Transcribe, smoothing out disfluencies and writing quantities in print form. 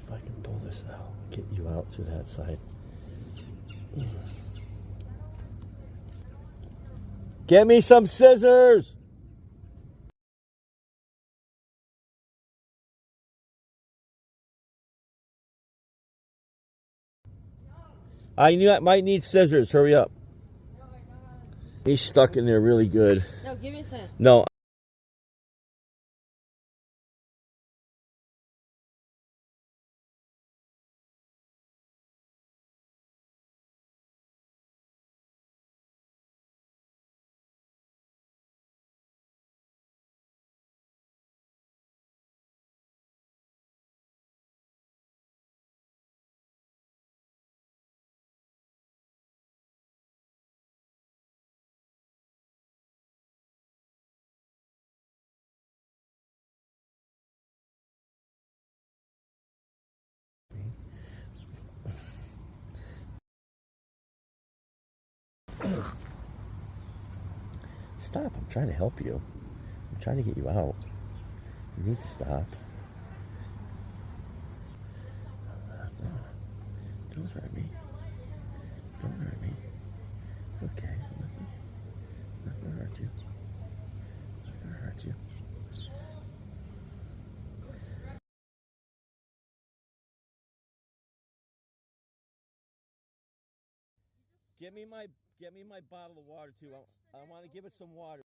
if I can pull this out, get you out through that side. Get me some scissors! I might need scissors. Hurry up. He's stuck in there really good. No, give me a second. No. Stop. I'm trying to help you. I'm trying to get you out. You need to stop. Don't hurt me. Don't hurt me. It's okay. Nothing will hurt you. Nothing will hurt you. Get me my bottle of water too. I want to give it some water.